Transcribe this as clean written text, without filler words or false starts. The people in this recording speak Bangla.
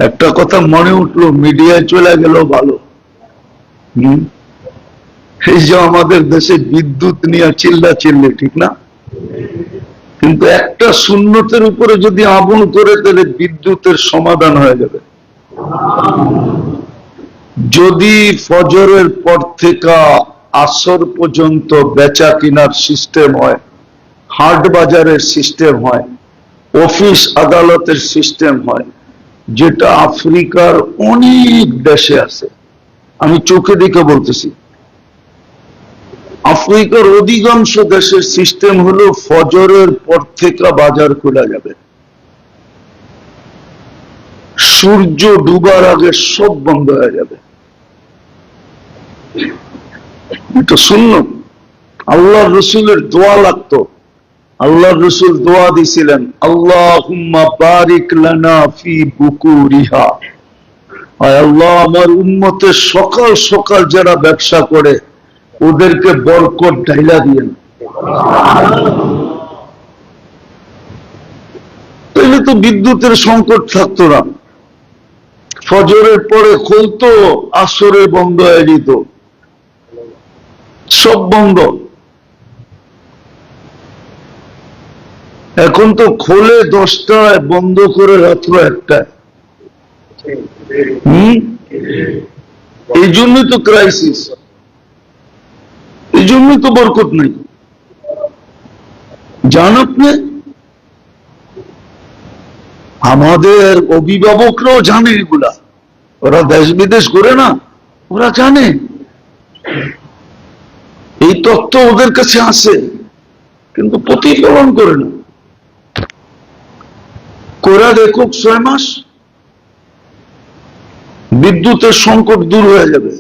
একটা কথা মনে উঠলো, মিডিয়ায় চলে গেল ভালো। এই যে আমাদের দেশে বিদ্যুৎ নিয়ে চিল্লি, ঠিক না? কিন্তু একটা সুন্নতের উপরে যদি আমল করে তাহলে বিদ্যুতের সমাধান হয়ে যাবে। যদি ফজরের পর থেকে আসর পর্যন্ত বেচা কিনার সিস্টেম হয়, হাট বাজারের সিস্টেম হয়, অফিস আদালতের সিস্টেম হয়, যেটা আফ্রিকার অনেক দেশে আছে, আমি চোখে দেখে বলতেছি, আফ্রিকার অধিকাংশ দেশের সিস্টেম হলো ফজরের পর থেকে বাজার খোলা যাবে, সূর্য ডুবার আগে সব বন্ধ হয়ে যাবে। এটা সুন্নত। আল্লাহ রসুলের দোয়া লাগতো। আল্লাহ রসুল দোয়া দিছিলেন, আল্লাহুম্মা বারিক লানা ফি বুকুরিহা, আয় আল্লাহ আমার উম্মতের সকাল সকাল যারা ব্যবসা করে ওদেরকে বরকত ঢাইলা দিয়েন। তাহলে তো বিদ্যুতের সংকট থাকতো না, ফজরের পরে খুলতো, আসরে বন্ধ হয়ে যেত, সব বন্ধ। এখন তো খোলে 10টায়, বন্ধ করে রাত্র 1টায়। এই জন্যই তো ক্রাইসিস, এই জন্যই তো বরকত নেই। জান আপনি, আমাদের অভিভাবকরাও জানে এগুলা, ওরা দেশ বিদেশ করে না, ওরা জানে, এই তথ্য ওদের কাছে আছে, কিন্তু প্রতিফলন করে না। কোরা দেখুক 6 মাস, বিদ্যুতের সংকট দূর হয়ে যাবে।